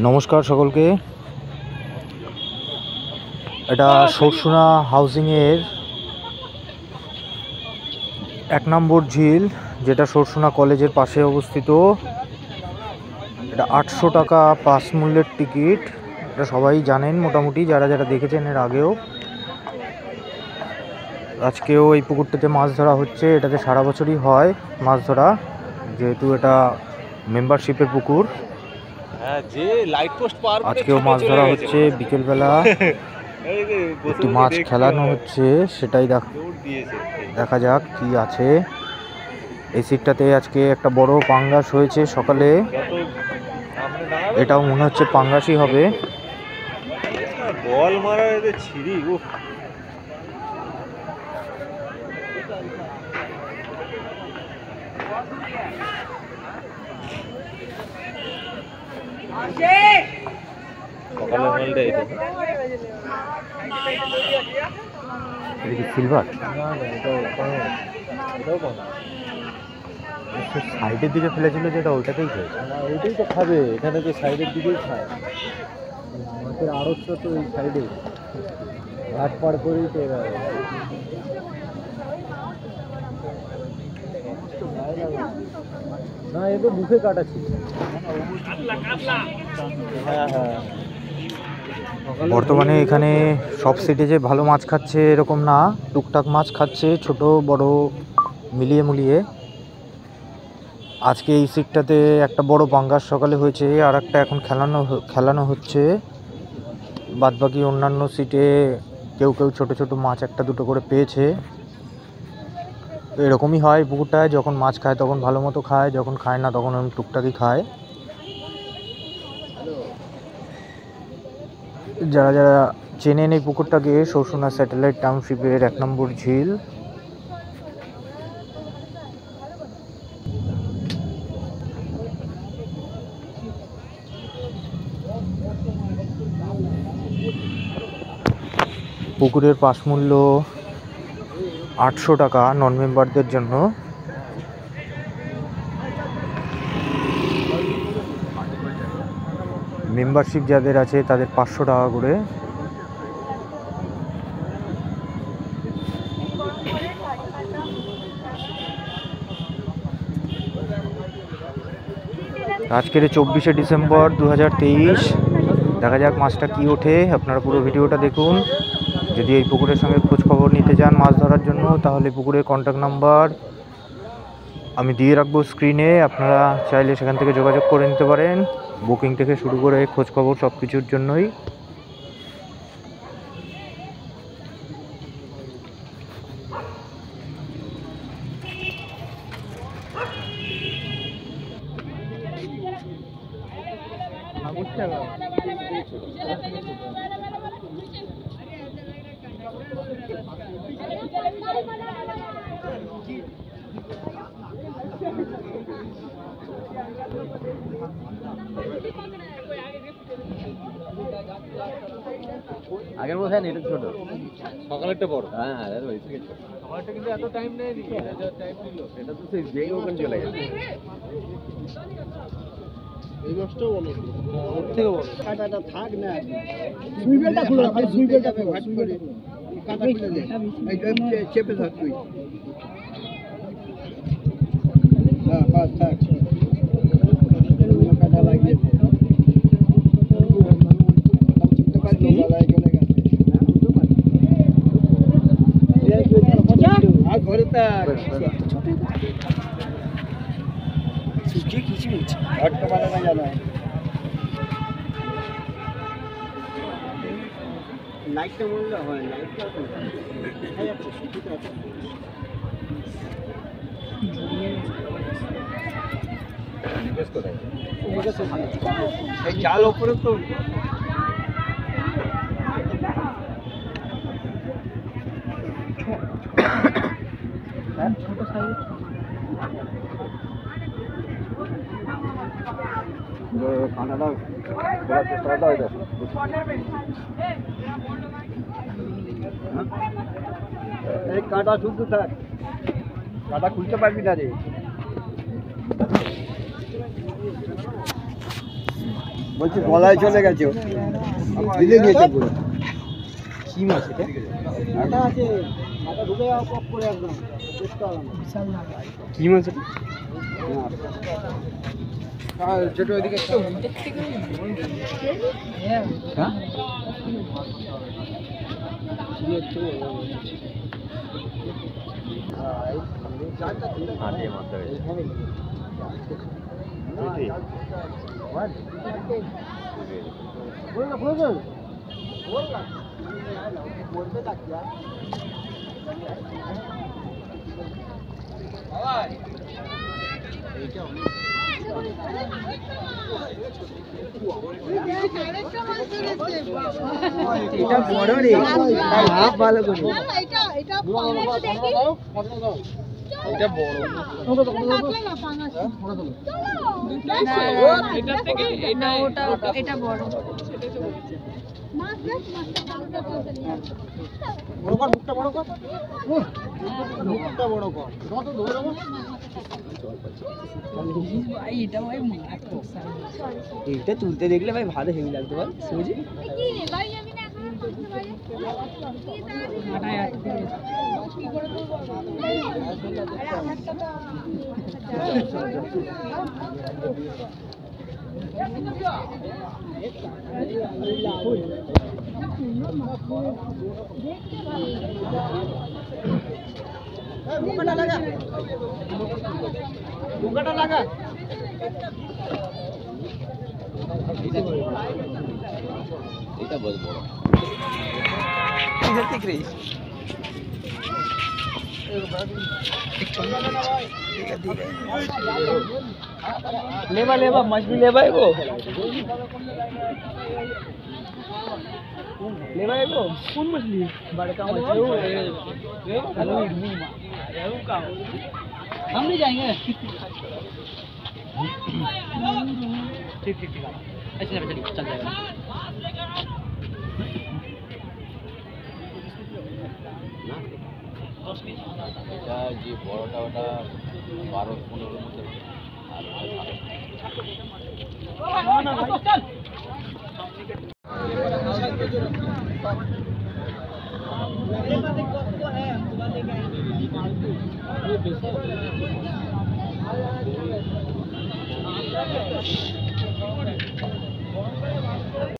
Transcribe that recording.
নমস্কার সকলকে। এটা সরসুনা হাউজিংয়ের 1 নম্বর ঝিল, যেটা সরসুনা কলেজের পাশে অবস্থিত। এটা 800 টাকা পাস মূল্যের টিকিট। এটা সবাই জানেন মোটামুটি, যারা যারা দেখেছেন এর আগেও। আজকেও এই পুকুরটাতে মাছ ধরা হচ্ছে। এটাতে সারা বছরই হয় মাছ ধরা, যেহেতু এটা মেম্বারশিপের পুকুর। আজকেও মাছ ধরা হচ্ছে বিকেলবেলা। একটি মাছ খেলানো হচ্ছে, সেটাই দেখা যাক কি আছে। এই সিটটাতে আজকে একটা বড় পাঙ্গাস হয়েছে সকালে। এটাও মনে হচ্ছে পাঙ্গাসই হবে। বল মারা ছিড়ি সিলভার সাইডের দিকে ফেলেছিল, যেটা ওইটাতেই খেয়েছে। ওইটাই তো খাবে, এখানে তো সাইডের দিকেই খায়। মাছের আড়তটা তো এই সাইডে, ঘাট পার করেই তো এরা। না, এ তো মুখে কাটা ছিল। হ্যাঁ হ্যাঁ, বর্তমানে এখানে সব সিটে যে ভালো মাছ খাচ্ছে এরকম না, টুকটাক মাছ খাচ্ছে, ছোট বড় মিলিয়ে মুলিয়ে। আজকে এই সিটটাতে একটা বড় পাঙ্গাস সকালে হয়েছে, আর একটা এখন খেলানো হচ্ছে। বাদবাকি অন্যান্য সিটে কেউ কেউ ছোট ছোট মাছ একটা দুটো করে পেয়েছে। এরকমই হয় পুকুরটায়, যখন মাছ খায় তখন ভালো মতো খায়, যখন খায় না তখন টুকটাকই খায়। যারা যারা চেনেন এই পুকুরটাকে, সরসুনা স্যাটেলাইট টাউনশিপের 1 নম্বর ঝিল। পুকুরের পাস মূল্য 800 টাকা নন মেম্বারদের জন্য। মেম্বারশিপ যাদের আছে তাদের 500 টাকা করে। আজকের 24শে ডিসেম্বর 2023। দেখা যাক মাছটা কি ওঠে। আপনারা পুরো ভিডিওটা দেখুন। যদি এই পুকুরের সঙ্গে খোঁজ খবর নিতে চান মাছ ধরার জন্য, তাহলে পুকুরের কন্ট্যাক্ট নাম্বার আমি দিয়ে রাখবো স্ক্রিনে। আপনারা চাইলে সেখান থেকে যোগাযোগ করে নিতে পারেন, বুকিং থেকে শুরু করে খোঁজ খবর সব কিছুর জন্যই। আগের বোধ হয় এটা ছোট, সকালেরটা বড়। হ্যাঁ সকালেরটা কিন্তু এত টাইম নেই, টাইম নিল। এটা তো সেই যেই ওখানে চলে গেছে। এই মাছটাও অনেক ওর থেকে বড়। কাটাটা থাক না, সুইবেলটা খুলে রাখ, খালি সুইবেলটা ভাট করে কাটা খুলে দে। এই চেপে থাক তুই। হ্যাঁ পাঁচ থাক, কাটা লাগিয়ে দে। ঘরে তার লাইটটা বললে হয়, লাইটটা জাল ওপরে তো ছোট সাইজ। কানাডা এই কাটা শুধু থাক, কাটা খুলতে পারবি না রে। বলছি গলায় চলে গেছে, দিলে নিয়েছে পুরো। কি মাছ এটা? এটা আছে, মাথা ঢুকে যাওয়া পপ করে একদম চেষ্টা হলাম। কি মাছ এটা? ছোট ওইদিকে হ্যাঁ এটা বড় রে, হাফ ভালো করে। এটা বড়। এটা থেকে এটা ওটা এটা বড়। বড় কর, মুখটা বড় কর, মুখটা বড় কর। কত ধরে ভাই এটা ভাই মারাত্মক সাইজ। এইটা তুলতে দেখলে ভাই ভালো হেভি লাগতো বল সুজি। কি রে ভাই আমি না এখন করতে পারি। আটাই আটকে কি করে তুলবো? আরে আমারটা তো মুখটা লাগা, মুখটা লাগা। এটা বল বড় ঠিক রে। लेबा लेबा मछली लेबा एगो, लेबा एगो। कौन मछली? बड़का मछली हम नहीं जाएंगे। ठीक ठीक ठीक ऐसे चल जाएगा। এটা যে বড়টা ওটা 12-15 মতো আর